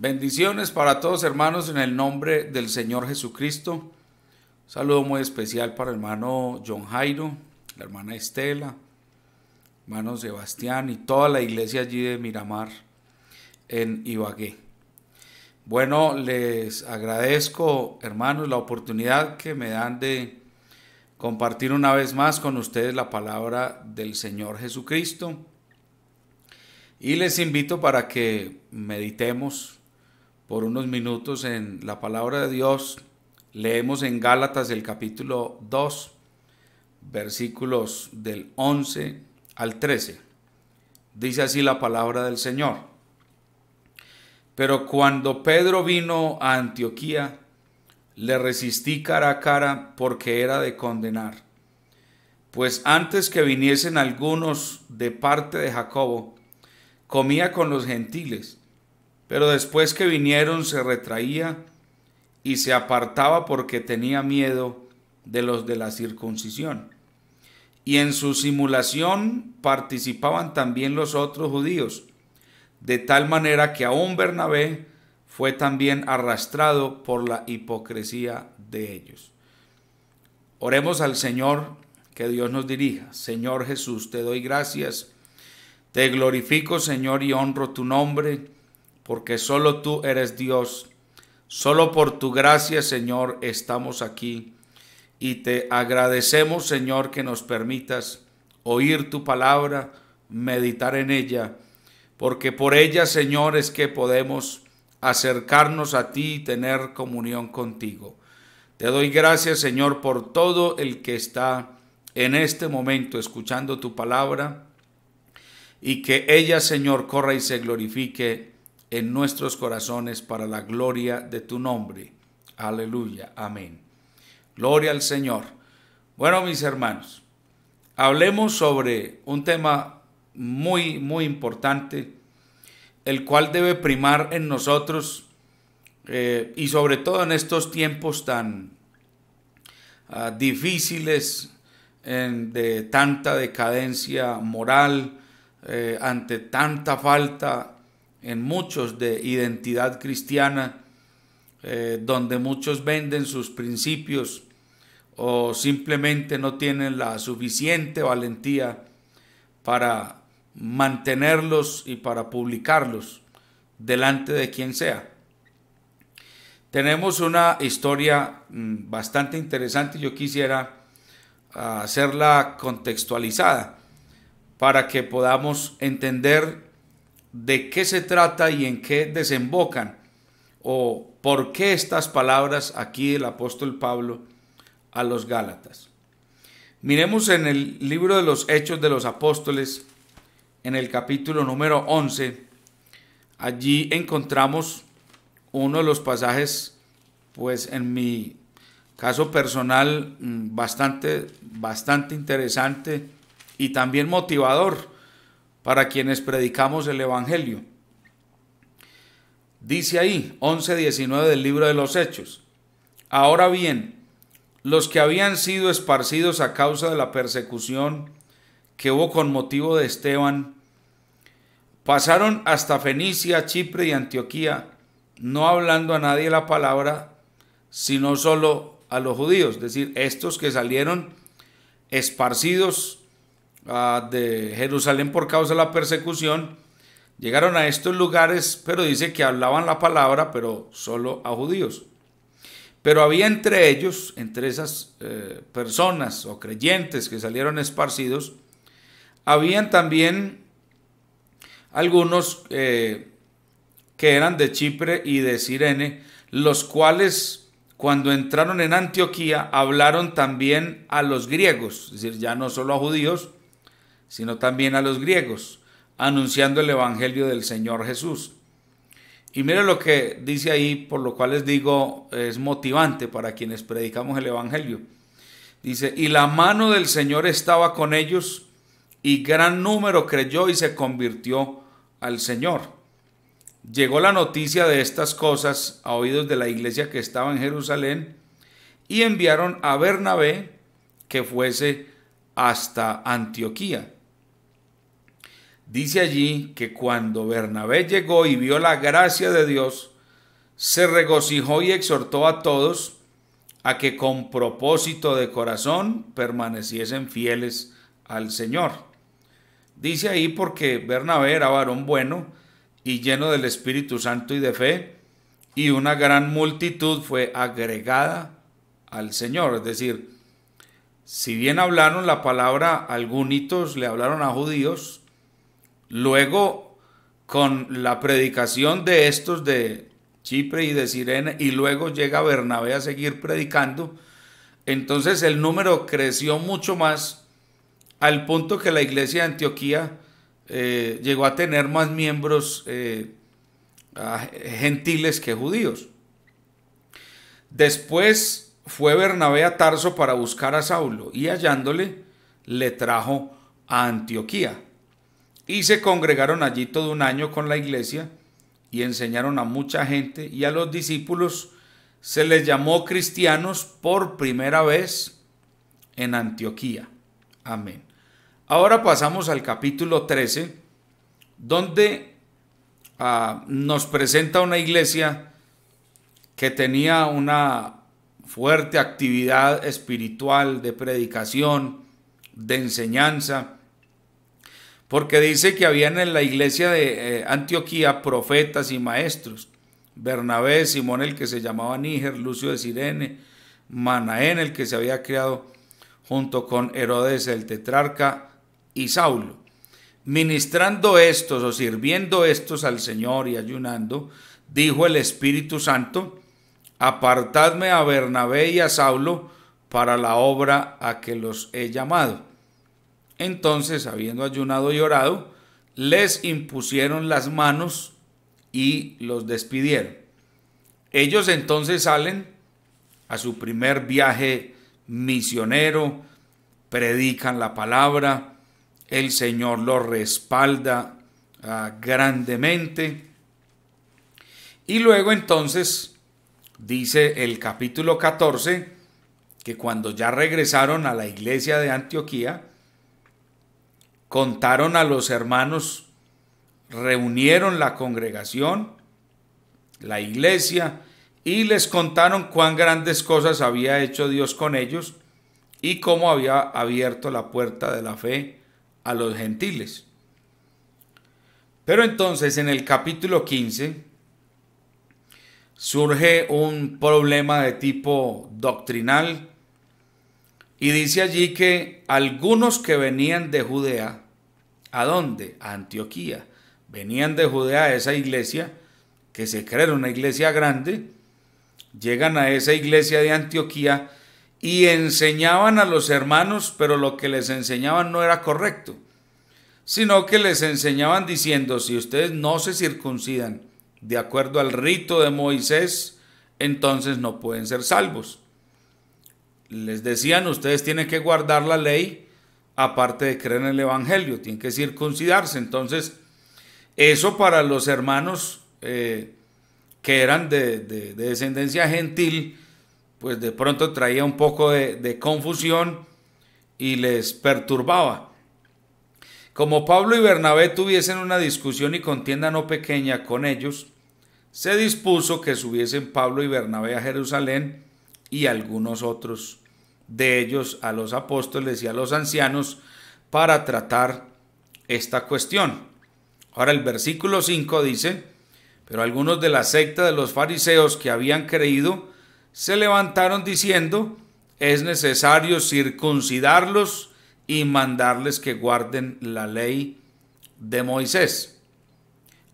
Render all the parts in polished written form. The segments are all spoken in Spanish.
Bendiciones para todos, hermanos, en el nombre del Señor Jesucristo. Un saludo muy especial para el hermano John Jairo, la hermana Estela, hermano Sebastián y toda la iglesia allí de Miramar en Ibagué. Bueno, les agradezco, hermanos, la oportunidad que me dan de compartir una vez más con ustedes la palabra del Señor Jesucristo. Y les invito para que meditemos por unos minutos en la palabra de Dios. Leemos en Gálatas el capítulo 2, versículos del 11 al 13. Dice así la palabra del Señor. Pero cuando Pedro vino a Antioquía, le resistí cara a cara porque era de condenar. Pues antes que viniesen algunos de parte de Jacobo, comía con los gentiles. Pero después que vinieron se retraía y se apartaba porque tenía miedo de los de la circuncisión. Y en su simulación participaban también los otros judíos, de tal manera que aún Bernabé fue también arrastrado por la hipocresía de ellos. Oremos al Señor, que Dios nos dirija. Señor Jesús, te doy gracias, te glorifico, Señor, y honro tu nombre, porque solo tú eres Dios. Solo por tu gracia, Señor, estamos aquí. Y te agradecemos, Señor, que nos permitas oír tu palabra, meditar en ella, porque por ella, Señor, es que podemos acercarnos a ti y tener comunión contigo. Te doy gracias, Señor, por todo el que está en este momento escuchando tu palabra, y que ella, Señor, corra y se glorifique en nuestros corazones para la gloria de tu nombre. Aleluya, amén. Gloria al Señor. Bueno, mis hermanos, hablemos sobre un tema muy importante, el cual debe primar en nosotros y sobre todo en estos tiempos tan difíciles, de tanta decadencia moral, ante tanta falta en muchos de identidad cristiana, donde muchos venden sus principios o simplemente no tienen la suficiente valentía para mantenerlos y para publicarlos delante de quien sea. Tenemos una historia bastante interesante. Yo quisiera hacerla contextualizada para que podamos entender de qué se trata y en qué desembocan, o por qué estas palabras aquí del apóstol Pablo a los Gálatas. Miremos en el libro de los Hechos de los Apóstoles, en el capítulo número 11, allí encontramos uno de los pasajes, pues en mi caso personal, bastante interesante y también motivador para quienes predicamos el Evangelio. Dice ahí, 11:19 del libro de los Hechos: Ahora bien, los que habían sido esparcidos a causa de la persecución que hubo con motivo de Esteban, pasaron hasta Fenicia, Chipre y Antioquía, no hablando a nadie la palabra, sino solo a los judíos. Es decir, estos que salieron esparcidos de Jerusalén por causa de la persecución, llegaron a estos lugares, pero dice que hablaban la palabra, pero solo a judíos. Pero había entre ellos, entre esas personas o creyentes que salieron esparcidos, habían también algunos que eran de Chipre y de Cirene, los cuales cuando entraron en Antioquía hablaron también a los griegos, es decir, ya no solo a judíos, sino también a los griegos, anunciando el evangelio del Señor Jesús. Y mire lo que dice ahí, por lo cual les digo, es motivante para quienes predicamos el evangelio. Dice: y la mano del Señor estaba con ellos, y gran número creyó y se convirtió al Señor. Llegó la noticia de estas cosas a oídos de la iglesia que estaba en Jerusalén, y enviaron a Bernabé que fuese hasta Antioquía. dice allí que cuando Bernabé llegó y vio la gracia de Dios, se regocijó y exhortó a todos a que con propósito de corazón permaneciesen fieles al Señor. Dice ahí porque Bernabé era varón bueno y lleno del Espíritu Santo y de fe, y una gran multitud fue agregada al Señor. Es decir, si bien hablaron la palabra, algunos le hablaron a judíos, luego con la predicación de estos de Chipre y de Cirene, y luego llega Bernabé a seguir predicando, entonces el número creció mucho más, al punto que la iglesia de Antioquía llegó a tener más miembros gentiles que judíos. Después fue Bernabé a Tarso para buscar a Saulo, y hallándole le trajo a Antioquía. Y se congregaron allí todo un año con la iglesia y enseñaron a mucha gente, y a los discípulos se les llamó cristianos por primera vez en Antioquía. Amén. Ahora pasamos al capítulo 13, donde nos presenta una iglesia que tenía una fuerte actividad espiritual, de predicación, de enseñanza, porque dice que habían en la iglesia de Antioquía profetas y maestros: Bernabé, Simón el que se llamaba Níger, Lucio de Cirene, Manaén el que se había criado junto con Herodes el tetrarca, y Saulo. Ministrando estos o sirviendo estos al Señor y ayunando, dijo el Espíritu Santo: apartadme a Bernabé y a Saulo para la obra a que los he llamado. Entonces, habiendo ayunado y orado, les impusieron las manos y los despidieron. Ellos entonces salen a su primer viaje misionero, predican la palabra, el Señor los respalda grandemente. Y luego entonces dice el capítulo 14 que cuando ya regresaron a la iglesia de Antioquía, contaron a los hermanos, reunieron la congregación, la iglesia, y les contaron cuán grandes cosas había hecho Dios con ellos y cómo había abierto la puerta de la fe a los gentiles. Pero entonces en el capítulo 15 surge un problema de tipo doctrinal, y dice allí que algunos que venían de Judea, ¿a dónde? A Antioquía. Venían de Judea a esa iglesia, que se cree una iglesia grande, llegan a esa iglesia de Antioquía y enseñaban a los hermanos, pero lo que les enseñaban no era correcto, sino que les enseñaban diciendo: si ustedes no se circuncidan de acuerdo al rito de Moisés, entonces no pueden ser salvos. Les decían: ustedes tienen que guardar la ley, aparte de creer en el evangelio, tienen que circuncidarse. Entonces, eso para los hermanos que eran de descendencia gentil, pues de pronto traía un poco de confusión y les perturbaba. Como Pablo y Bernabé tuviesen una discusión y contienda no pequeña con ellos, se dispuso que subiesen Pablo y Bernabé a Jerusalén, y algunos otros de ellos a los apóstoles y a los ancianos, para tratar esta cuestión. Ahora el versículo 5 dice: pero algunos de la secta de los fariseos que habían creído se levantaron diciendo: es necesario circuncidarlos y mandarles que guarden la ley de Moisés.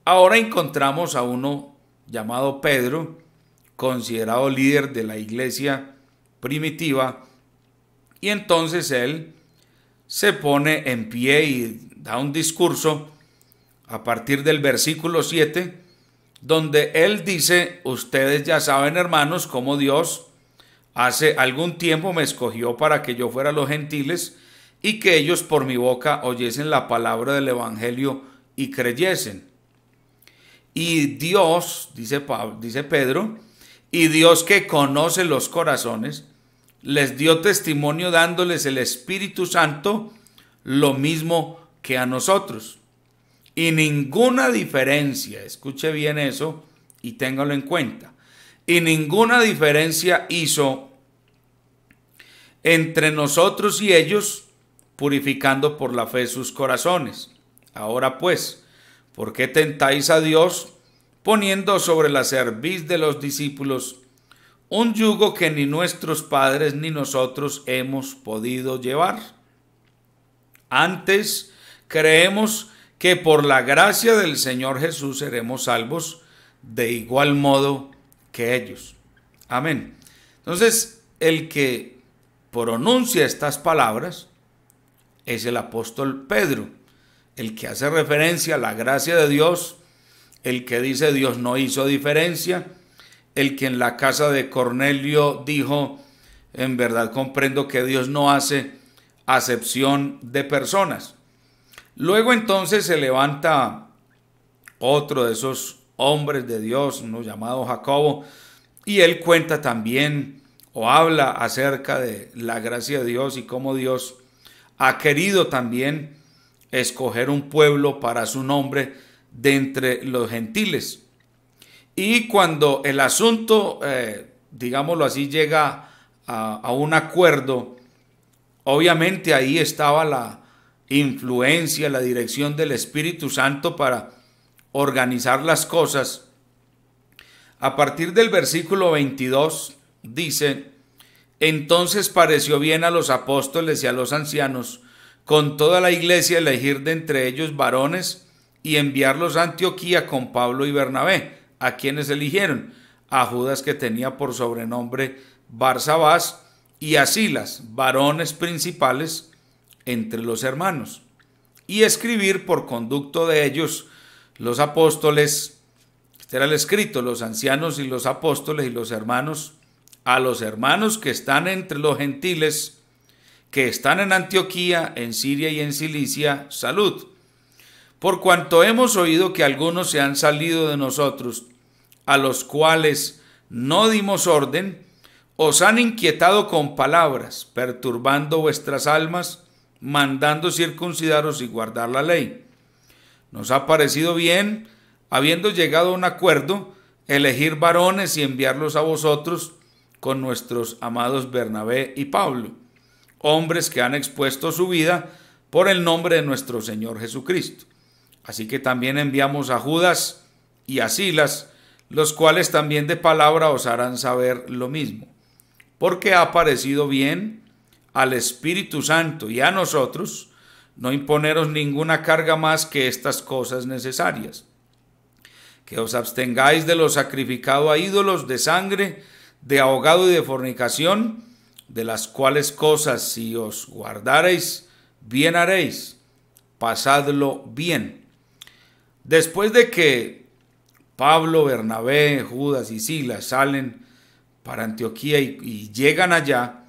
Ahora encontramos a uno llamado Pedro, considerado líder de la iglesia primitiva, y entonces él se pone en pie y da un discurso a partir del versículo 7, donde él dice: ustedes ya saben, hermanos, cómo Dios hace algún tiempo me escogió para que yo fuera a los gentiles y que ellos por mi boca oyesen la palabra del evangelio y creyesen. Y Dios, dice Pedro, y Dios que conoce los corazones, les dio testimonio dándoles el Espíritu Santo, lo mismo que a nosotros. y ninguna diferencia, escuche bien eso y téngalo en cuenta, y ninguna diferencia hizo entre nosotros y ellos, purificando por la fe sus corazones. Ahora pues, ¿por qué tentáis a Dios, poniendo sobre la cerviz de los discípulos un yugo que ni nuestros padres ni nosotros hemos podido llevar? Antes, creemos que por la gracia del Señor Jesús seremos salvos de igual modo que ellos. Amén. Entonces, el que pronuncia estas palabras es el apóstol Pedro, el que hace referencia a la gracia de Dios, el que dice Dios no hizo diferencia, el que en la casa de Cornelio dijo, en verdad comprendo que Dios no hace acepción de personas. Luego entonces se levanta otro de esos hombres de Dios, uno llamado Jacobo, y él cuenta también o habla acerca de la gracia de Dios y cómo Dios ha querido también escoger un pueblo para su nombre de entre los gentiles. Y cuando el asunto, digámoslo así, llega a un acuerdo, obviamente ahí estaba la influencia, la dirección del Espíritu Santo para organizar las cosas. A partir del versículo 22 dice: entonces pareció bien a los apóstoles y a los ancianos con toda la iglesia elegir de entre ellos varones y enviarlos a Antioquía con Pablo y Bernabé, a quienes eligieron: a Judas, que tenía por sobrenombre Barsabás, y a Silas, varones principales entre los hermanos, y escribir por conducto de ellos los apóstoles, este era el escrito, los ancianos y los apóstoles y los hermanos, a los hermanos que están entre los gentiles, que están en Antioquía, en Siria y en Cilicia, salud. Por cuanto hemos oído que algunos se han salido de nosotros, a los cuales no dimos orden, os han inquietado con palabras, perturbando vuestras almas, mandando circuncidaros y guardar la ley. Nos ha parecido bien, habiendo llegado a un acuerdo, elegir varones y enviarlos a vosotros con nuestros amados Bernabé y Pablo, hombres que han expuesto su vida por el nombre de nuestro Señor Jesucristo. Así que también enviamos a Judas y a Silas, los cuales también de palabra os harán saber lo mismo, porque ha parecido bien al Espíritu Santo y a nosotros no imponeros ninguna carga más que estas cosas necesarias: que os abstengáis de lo sacrificado a ídolos, de sangre, de ahogado y de fornicación, de las cuales cosas si os guardareis, bien haréis, pasadlo bien. Después de que Pablo, Bernabé, Judas y Silas salen para Antioquía y llegan allá,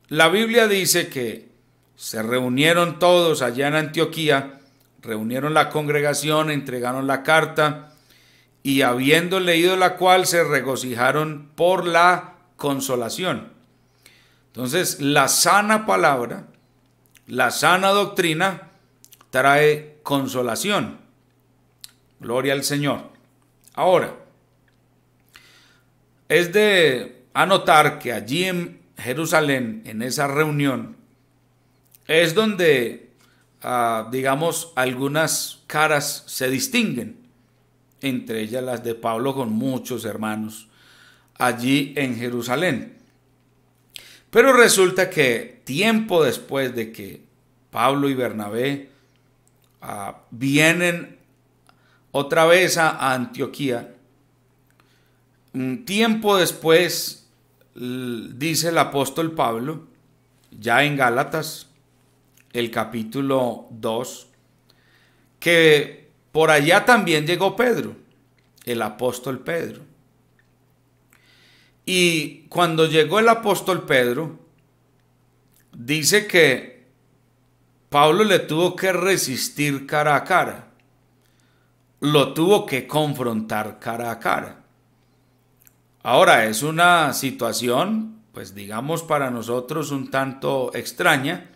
la Biblia dice que se reunieron todos allá en Antioquía, reunieron la congregación, entregaron la carta y habiendo leído la cual se regocijaron por la consolación. Entonces, la sana palabra, la sana doctrina trae consolación. Gloria al Señor. Ahora, es de anotar que allí en Jerusalén, en esa reunión, es donde, digamos, algunas caras se distinguen, entre ellas las de Pablo con muchos hermanos allí en Jerusalén. Pero resulta que tiempo después de que Pablo y Bernabé vienen otra vez a Antioquía, un tiempo después dice el apóstol Pablo, ya en Gálatas, el capítulo 2, que por allá también llegó Pedro, el apóstol Pedro. Y cuando llegó el apóstol Pedro, dice que Pablo le tuvo que resistir cara a cara, lo tuvo que confrontar cara a cara. Ahora, es una situación, pues digamos para nosotros un tanto extraña,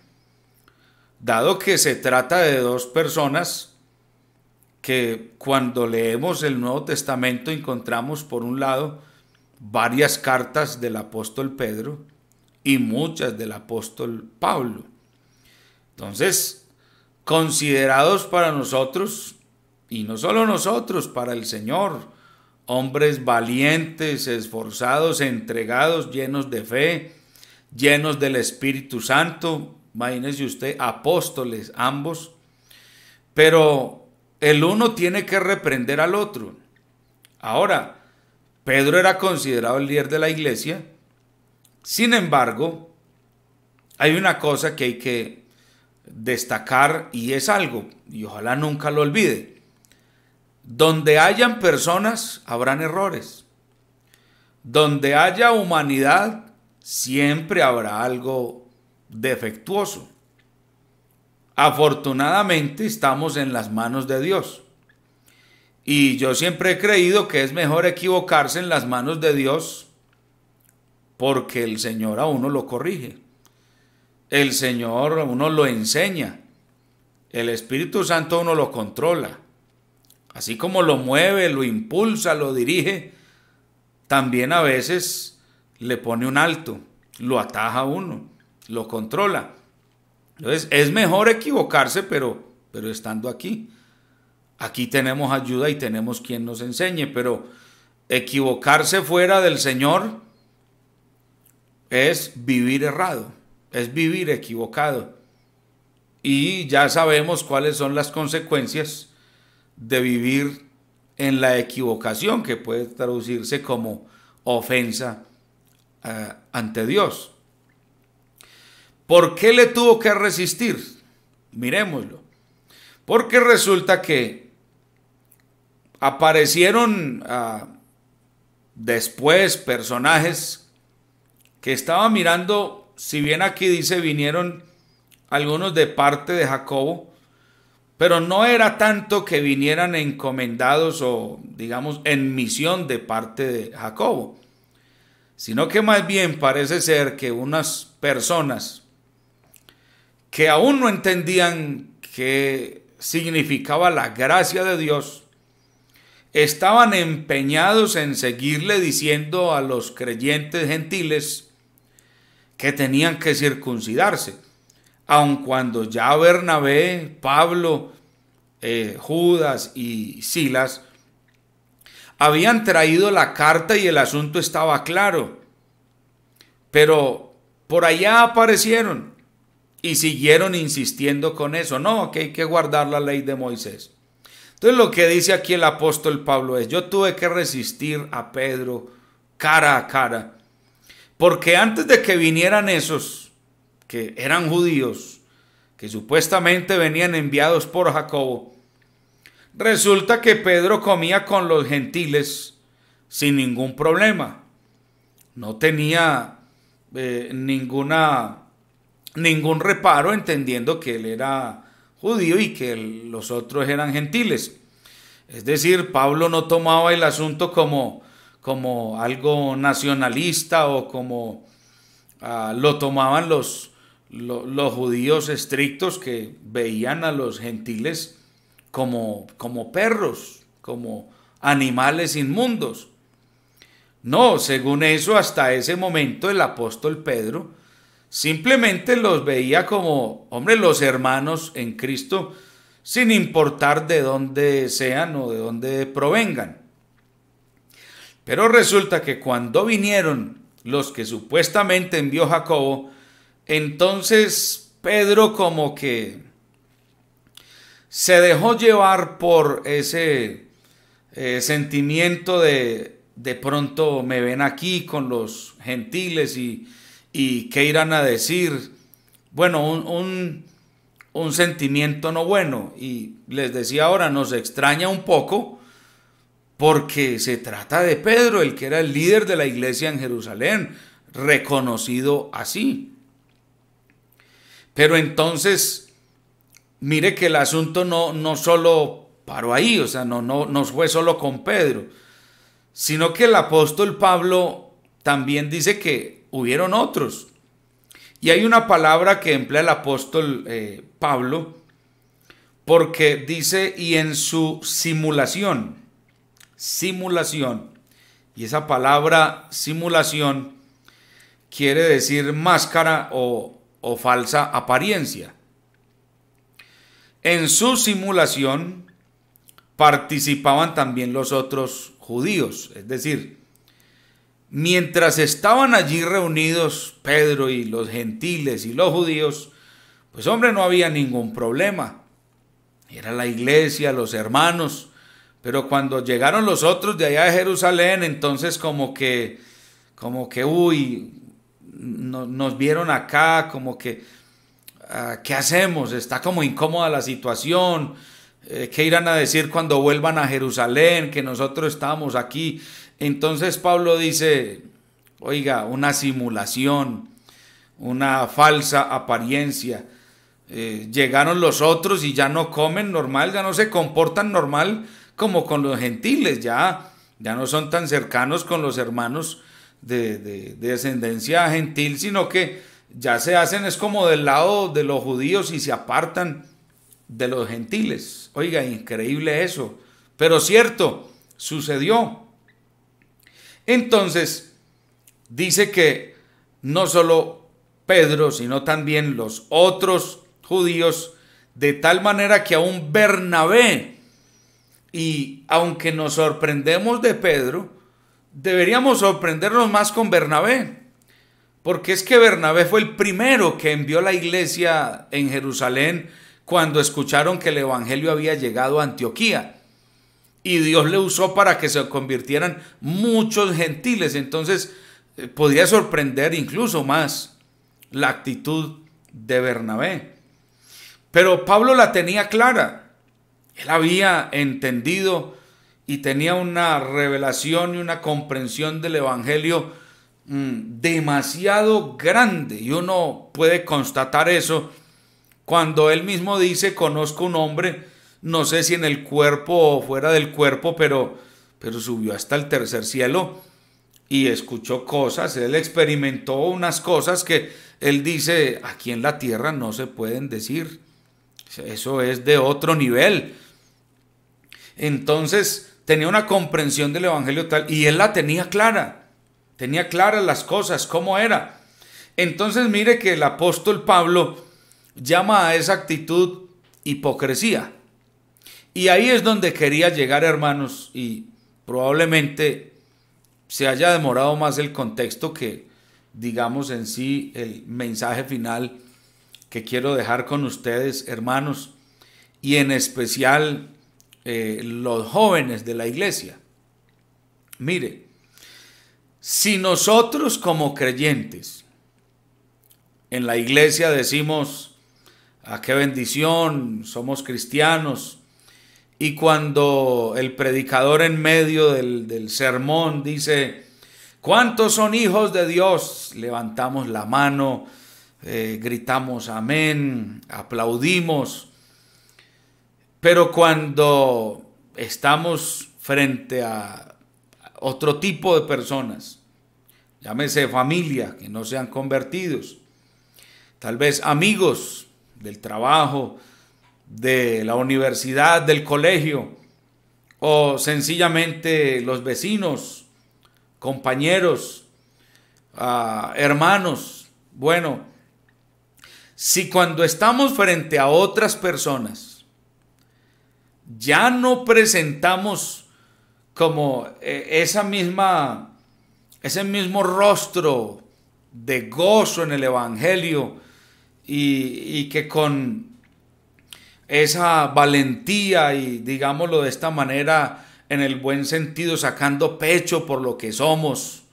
dado que se trata de dos personas que cuando leemos el Nuevo Testamento encontramos por un lado varias cartas del apóstol Pedro y muchas del apóstol Pablo. Entonces, considerados para nosotros, y no solo nosotros, para el Señor, hombres valientes, esforzados, entregados, llenos de fe, llenos del Espíritu Santo, imagínese usted, apóstoles ambos, pero el uno tiene que reprender al otro. Ahora, Pedro era considerado el líder de la iglesia, sin embargo, hay una cosa que hay que destacar y es algo, y ojalá nunca lo olvide. Donde hayan personas, habrán errores. Donde haya humanidad, siempre habrá algo defectuoso. Afortunadamente estamos en las manos de Dios. Y yo siempre he creído que es mejor equivocarse en las manos de Dios porque el Señor a uno lo corrige. El Señor a uno lo enseña. El Espíritu Santo a uno lo controla. Así como lo mueve, lo impulsa, lo dirige, también a veces le pone un alto, lo ataja a uno, lo controla. Entonces es mejor equivocarse, pero estando aquí. Aquí tenemos ayuda y tenemos quien nos enseñe, pero equivocarse fuera del Señor es vivir errado, es vivir equivocado. Y ya sabemos cuáles son las consecuencias de vivir en la equivocación, que puede traducirse como ofensa ante Dios. ¿Por qué le tuvo que resistir? Miremoslo. Porque resulta que aparecieron después personajes que estaban mirando, si bien aquí dice vinieron algunos de parte de Jacobo, pero no era tanto que vinieran encomendados o digamos en misión de parte de Jacobo, sino que más bien parece ser que unas personas que aún no entendían qué significaba la gracia de Dios, estaban empeñados en seguirle diciendo a los creyentes gentiles que tenían que circuncidarse, aun cuando ya Bernabé, Pablo, Judas y Silas habían traído la carta y el asunto estaba claro. Pero por allá aparecieron y siguieron insistiendo con eso. No, que hay que guardar la ley de Moisés. Entonces lo que dice aquí el apóstol Pablo es: yo tuve que resistir a Pedro cara a cara, porque antes de que vinieran esos que eran judíos, que supuestamente venían enviados por Jacobo, resulta que Pedro comía con los gentiles sin ningún problema. No tenía ningún reparo, entendiendo que él era judío y que los otros eran gentiles. Es decir, Pablo no tomaba el asunto como algo nacionalista o como lo tomaban los judíos estrictos, que veían a los gentiles como perros, como animales inmundos. No, según eso, hasta ese momento el apóstol Pedro simplemente los veía como, hombre, los hermanos en Cristo, sin importar de dónde sean o de dónde provengan. Pero resulta que cuando vinieron los que supuestamente envió Jacobo, entonces Pedro como que se dejó llevar por ese sentimiento de pronto me ven aquí con los gentiles y qué irán a decir. Bueno, un sentimiento no bueno. Y les decía ahora, nos extraña un poco porque se trata de Pedro, el que era el líder de la iglesia en Jerusalén, reconocido así. Pero entonces, mire que el asunto no solo paró ahí, o sea, no fue solo con Pedro, sino que el apóstol Pablo también dice que hubieron otros. Y hay una palabra que emplea el apóstol Pablo porque dice, y en su simulación, y esa palabra simulación quiere decir máscara o falsa apariencia. En su simulación participaban también los otros judíos, es decir, mientras estaban allí reunidos Pedro y los gentiles y los judíos, pues hombre, no había ningún problema. Era la iglesia, los hermanos, pero cuando llegaron los otros de allá de Jerusalén, entonces como que nos vieron acá, como que, ¿qué hacemos? Está como incómoda la situación. ¿Qué irán a decir cuando vuelvan a Jerusalén? Que nosotros estábamos aquí. Entonces Pablo dice, oiga, una simulación, una falsa apariencia. Llegaron los otros y ya no comen normal, ya no se comportan normal como con los gentiles, ya no son tan cercanos con los hermanos de descendencia gentil, sino que ya se hacen, es como del lado de los judíos y se apartan de los gentiles. Oiga, increíble eso, pero cierto, sucedió. Entonces, dice que no solo Pedro, sino también los otros judíos, de tal manera que aún Bernabé, y aunque nos sorprendemos de Pedro, deberíamos sorprendernos más con Bernabé, porque es que Bernabé fue el primero que envió la iglesia en Jerusalén cuando escucharon que el evangelio había llegado a Antioquía, y Dios le usó para que se convirtieran muchos gentiles. Entonces podría sorprender incluso más la actitud de Bernabé. Pero Pablo la tenía clara. Él había entendido y tenía una revelación y una comprensión del evangelio demasiado grande. Y uno puede constatar eso cuando él mismo dice, conozco un hombre, no sé si en el cuerpo o fuera del cuerpo, pero subió hasta el tercer cielo y escuchó cosas. Él experimentó unas cosas que él dice, aquí en la tierra no se pueden decir. Eso es de otro nivel. Entonces tenía una comprensión del evangelio tal, y él la tenía claras las cosas, cómo era. Entonces mire que el apóstol Pablo llama a esa actitud hipocresía. Y ahí es donde quería llegar, hermanos, y probablemente se haya demorado más el contexto que, digamos, en sí el mensaje final que quiero dejar con ustedes, hermanos, y en especial los jóvenes de la iglesia. Mire, si nosotros como creyentes en la iglesia decimos, qué bendición, somos cristianos, y cuando el predicador en medio del sermón dice, ¿cuántos son hijos de Dios? Levantamos la mano, gritamos amén, aplaudimos. Pero cuando estamos frente a otro tipo de personas, llámese familia, que no sean convertidos, tal vez amigos del trabajo, de la universidad, del colegio, o sencillamente los vecinos, compañeros, hermanos. Bueno, si cuando estamos frente a otras personas ya no presentamos como ese mismo rostro de gozo en el evangelio, y que con esa valentía y, digámoslo de esta manera, en el buen sentido, sacando pecho por lo que somos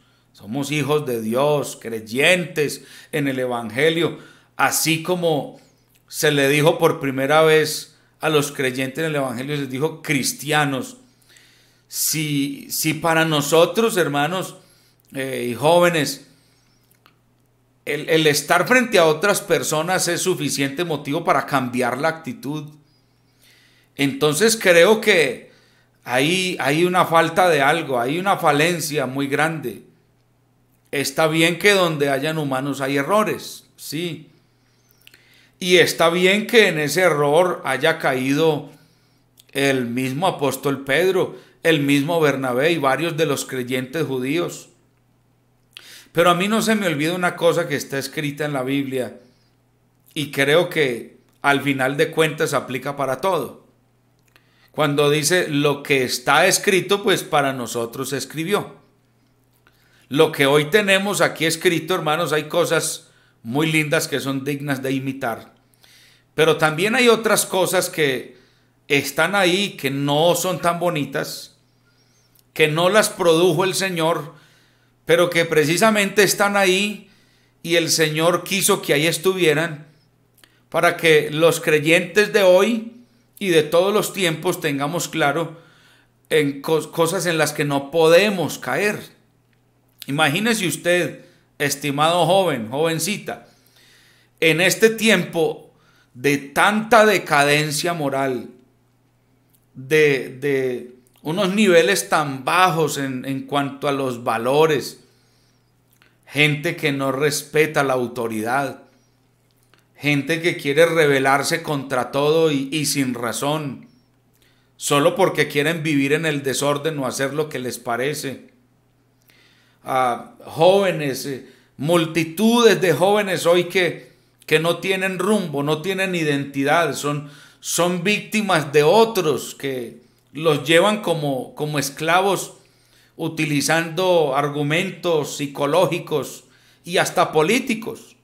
hijos de Dios, creyentes en el evangelio, así como se le dijo por primera vez a los creyentes en el evangelio, les dijo cristianos. Si para nosotros, hermanos y jóvenes, el estar frente a otras personas es suficiente motivo para cambiar la actitud, entonces creo que hay una falta de algo, hay una falencia muy grande. Está bien que donde hayan humanos hay errores, sí. Y está bien que en ese error haya caído el mismo apóstol Pedro, el mismo Bernabé y varios de los creyentes judíos. Pero a mí no se me olvida una cosa que está escrita en la Biblia y creo que al final de cuentas aplica para todo. Cuando dice lo que está escrito, pues para nosotros se escribió. Lo que hoy tenemos aquí escrito, hermanos, hay cosas muy lindas que son dignas de imitar. Pero también hay otras cosas que están ahí, que no son tan bonitas, que no las produjo el Señor, pero que precisamente están ahí y el Señor quiso que ahí estuvieran para que los creyentes de hoy y de todos los tiempos tengamos claro en cosas en las que no podemos caer. Imagínese usted, estimado joven, jovencita, en este tiempo de tanta decadencia moral, de unos niveles tan bajos en cuanto a los valores, gente que no respeta la autoridad, gente que quiere rebelarse contra todo y sin razón, solo porque quieren vivir en el desorden o hacer lo que les parece. Jóvenes, multitudes de jóvenes hoy que no tienen rumbo, no tienen identidad, son víctimas de otros que los llevan como esclavos, utilizando argumentos psicológicos y hasta políticos.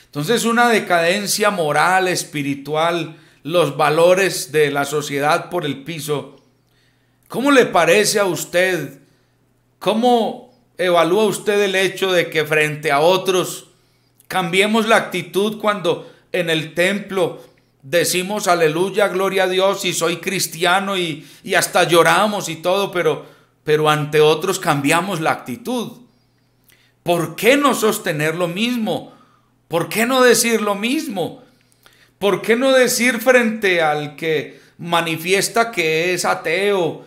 Entonces, una decadencia moral, espiritual, los valores de la sociedad por el piso. ¿Cómo le parece a usted? ¿Cómo evalúa usted el hecho de que frente a otros cambiemos la actitud cuando en el templo decimos aleluya, gloria a Dios y soy cristiano y hasta lloramos y todo, pero ante otros cambiamos la actitud? ¿Por qué no sostener lo mismo? ¿Por qué no decir lo mismo? ¿Por qué no decir frente al que manifiesta que es ateo?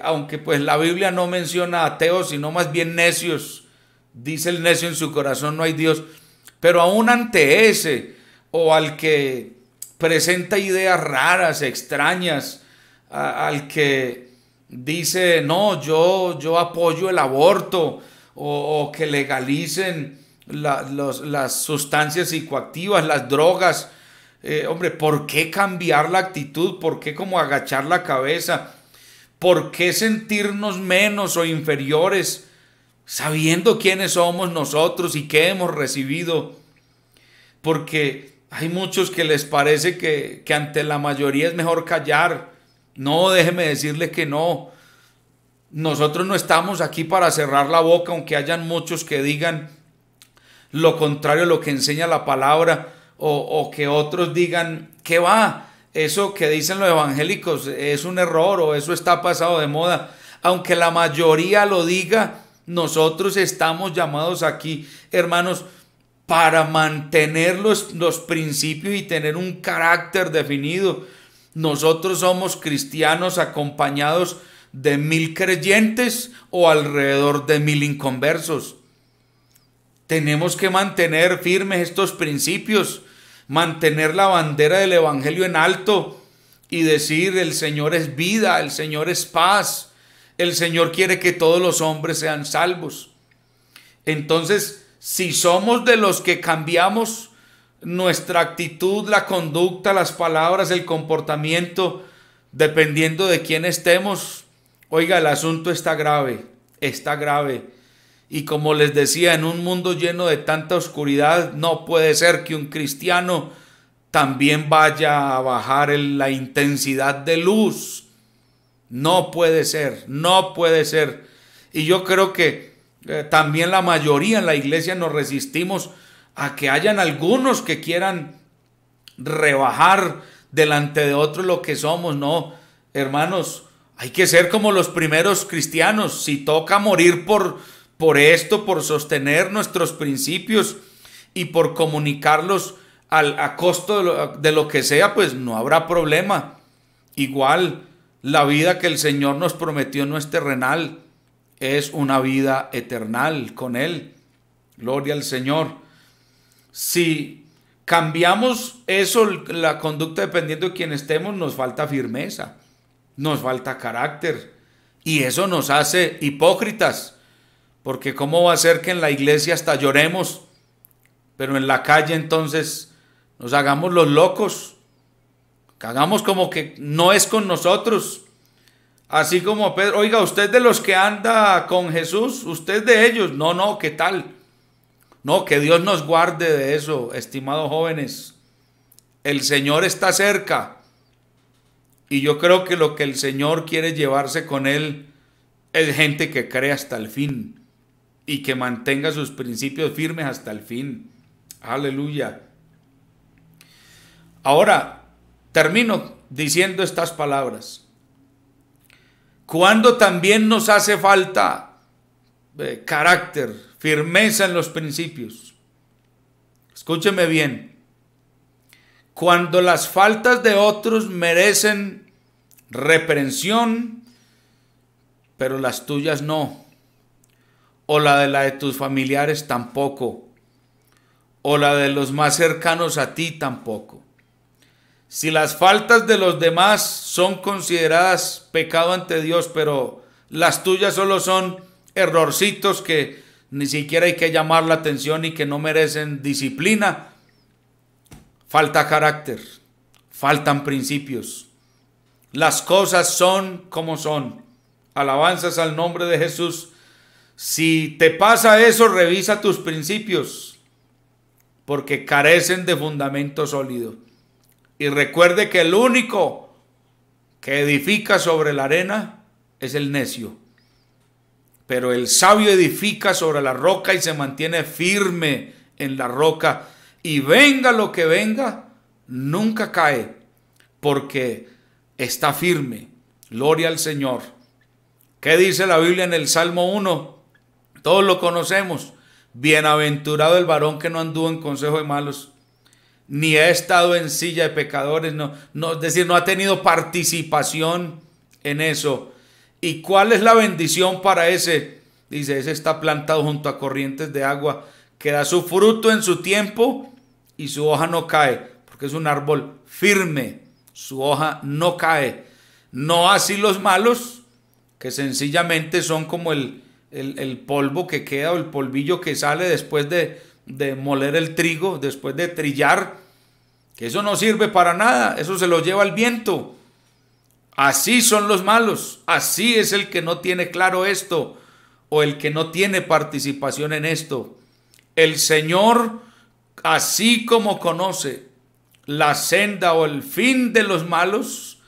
Aunque pues la Biblia no menciona ateos, sino más bien necios. Dice el necio en su corazón no hay Dios. Pero aún ante ese, o al que presenta ideas raras, extrañas, al que dice no, yo apoyo el aborto, o que legalicen las sustancias psicoactivas, las drogas. Hombre, ¿por qué cambiar la actitud? ¿Por qué como agachar la cabeza? ¿Por qué sentirnos menos o inferiores sabiendo quiénes somos nosotros y qué hemos recibido? Porque hay muchos que les parece que ante la mayoría es mejor callar. No, déjeme decirle que no. Nosotros no estamos aquí para cerrar la boca, aunque hayan muchos que digan lo contrario a lo que enseña la palabra, o que otros digan que va. Eso que dicen los evangélicos es un error o eso está pasado de moda. Aunque la mayoría lo diga, nosotros estamos llamados aquí, hermanos, para mantener los principios y tener un carácter definido. Nosotros somos cristianos acompañados de 1000 creyentes o alrededor de 1000 inconversos. Tenemos que mantener firmes estos principios, mantener la bandera del evangelio en alto y decir el Señor es vida, el Señor es paz, el Señor quiere que todos los hombres sean salvos. Entonces, si somos de los que cambiamos nuestra actitud, la conducta, las palabras, el comportamiento, dependiendo de quién estemos, oiga, el asunto está grave, está grave. Y como les decía, en un mundo lleno de tanta oscuridad, no puede ser que un cristiano también vaya a bajar la intensidad de luz. No puede ser, no puede ser. Y yo creo que también la mayoría en la iglesia nos resistimos a que hayan algunos que quieran rebajar delante de otros lo que somos. No, hermanos, hay que ser como los primeros cristianos. Si toca morir por esto, por sostener nuestros principios y por comunicarlos a costo de lo que sea, pues no habrá problema. Igual, la vida que el Señor nos prometió no es terrenal, es una vida eternal con Él. Gloria al Señor. Si cambiamos eso, la conducta dependiendo de quién estemos, nos falta firmeza, nos falta carácter y eso nos hace hipócritas, porque ¿cómo va a ser que en la iglesia hasta lloremos, pero en la calle entonces nos hagamos los locos, que hagamos como que no es con nosotros? Así como Pedro, oiga, usted de los que anda con Jesús, usted de ellos. No, ¿qué tal? No, que Dios nos guarde de eso, estimados jóvenes. El Señor está cerca. Y yo creo que lo que el Señor quiere llevarse con Él es gente que cree hasta el fin y que mantenga sus principios firmes hasta el fin. Aleluya. Ahora, termino diciendo estas palabras. Cuando también nos hace falta carácter, firmeza en los principios. Escúcheme bien. Cuando las faltas de otros merecen reprensión, pero las tuyas no. O la de tus familiares tampoco. O la de los más cercanos a ti tampoco. Si las faltas de los demás son consideradas pecado ante Dios, pero las tuyas solo son errorcitos que ni siquiera hay que llamar la atención y que no merecen disciplina, falta carácter, faltan principios. Las cosas son como son. Alabanzas al nombre de Jesús. Si te pasa eso, revisa tus principios, porque carecen de fundamento sólido. Y recuerde que el único que edifica sobre la arena es el necio. Pero el sabio edifica sobre la roca y se mantiene firme en la roca. Y venga lo que venga, nunca cae, porque está firme. Gloria al Señor. ¿Qué dice la Biblia en el Salmo 1? Todos lo conocemos. Bienaventurado el varón que no anduvo en consejo de malos, ni ha estado en silla de pecadores, es decir, no ha tenido participación en eso. ¿Y cuál es la bendición para ese? Dice, ese está plantado junto a corrientes de agua, que da su fruto en su tiempo y su hoja no cae, porque es un árbol firme, su hoja no cae. No así los malos, que sencillamente son como el polvo que queda, o el polvillo que sale después de moler el trigo, después de trillar, que eso no sirve para nada, eso se lo lleva el viento. Así son los malos, así es el que no tiene claro esto, o el que no tiene participación en esto. El Señor, así como conoce la senda o el fin de los malos,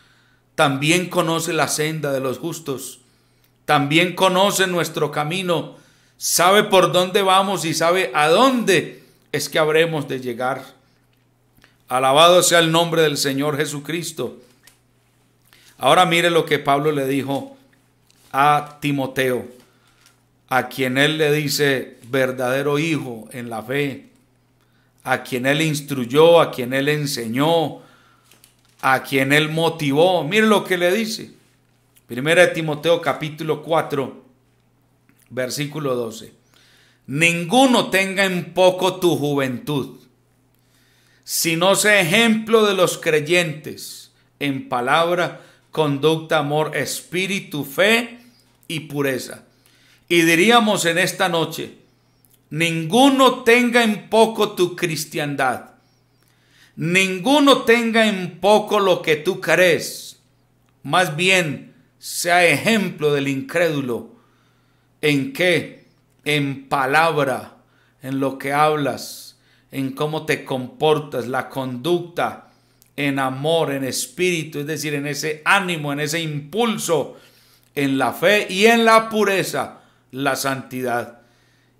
también conoce la senda de los justos, también conoce nuestro camino, sabe por dónde vamos y sabe a dónde es que habremos de llegar. Alabado sea el nombre del Señor Jesucristo. Ahora mire lo que Pablo le dijo a Timoteo, a quien él le dice verdadero hijo en la fe, a quien él instruyó, a quien él enseñó, a quien él motivó. Mire lo que le dice. Primera de Timoteo capítulo 4, versículo 12. Ninguno tenga en poco tu juventud, sino sea ejemplo de los creyentes en palabra, conducta, amor, espíritu, fe y pureza. Y diríamos en esta noche, ninguno tenga en poco tu cristiandad, ninguno tenga en poco lo que tú crees, más bien sea ejemplo del incrédulo. ¿En qué? En palabra, en lo que hablas, en cómo te comportas, la conducta, en amor, en espíritu, es decir, en ese ánimo, en ese impulso, en la fe y en la pureza, la santidad.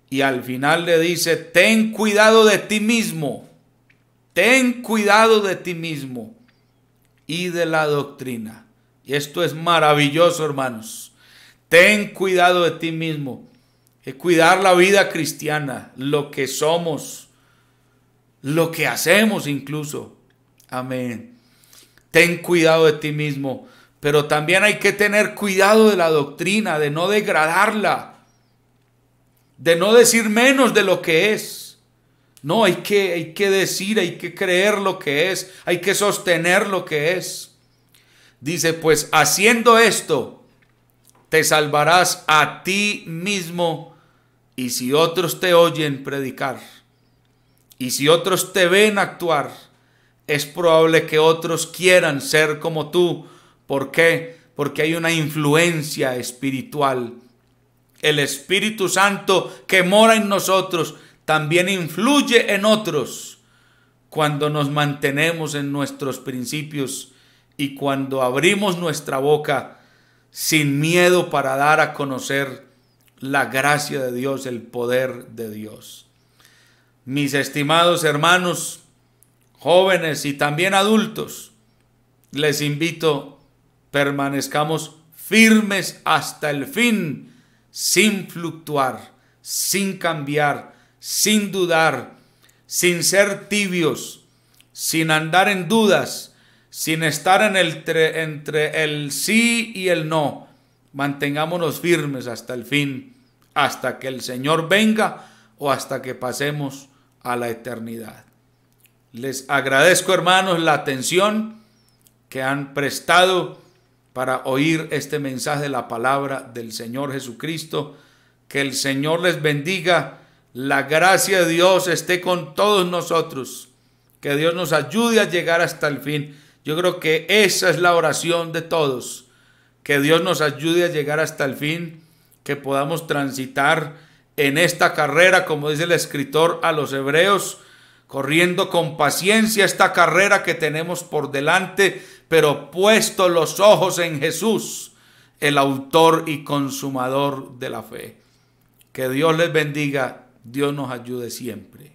Y al final le dice, ten cuidado de ti mismo, ten cuidado de ti mismo y de la doctrina. Y esto es maravilloso, hermanos. Ten cuidado de ti mismo. Cuidar la vida cristiana, lo que somos, lo que hacemos incluso. Amén. Ten cuidado de ti mismo. Pero también hay que tener cuidado de la doctrina, de no degradarla, de no decir menos de lo que es. No, hay que decir, hay que creer lo que es, hay que sostener lo que es. Dice, pues haciendo esto, te salvarás a ti mismo y si otros te oyen predicar y si otros te ven actuar, es probable que otros quieran ser como tú. ¿Por qué? Porque hay una influencia espiritual. El Espíritu Santo que mora en nosotros también influye en otros cuando nos mantenemos en nuestros principios y cuando abrimos nuestra boca sin miedo para dar a conocer la gracia de Dios, el poder de Dios. Mis estimados hermanos, jóvenes y también adultos, les invito, permanezcamos firmes hasta el fin, sin fluctuar, sin cambiar, sin dudar, sin ser tibios, sin andar en dudas, sin estar entre el sí y el no. Mantengámonos firmes hasta el fin, hasta que el Señor venga o hasta que pasemos a la eternidad. Les agradezco, hermanos, la atención que han prestado para oír este mensaje de la palabra del Señor Jesucristo. Que el Señor les bendiga. La gracia de Dios esté con todos nosotros. Que Dios nos ayude a llegar hasta el fin. Yo creo que esa es la oración de todos. Que Dios nos ayude a llegar hasta el fin. Que podamos transitar en esta carrera, como dice el escritor a los Hebreos, corriendo con paciencia esta carrera que tenemos por delante, pero puesto los ojos en Jesús, el autor y consumador de la fe. Que Dios les bendiga, Dios nos ayude siempre.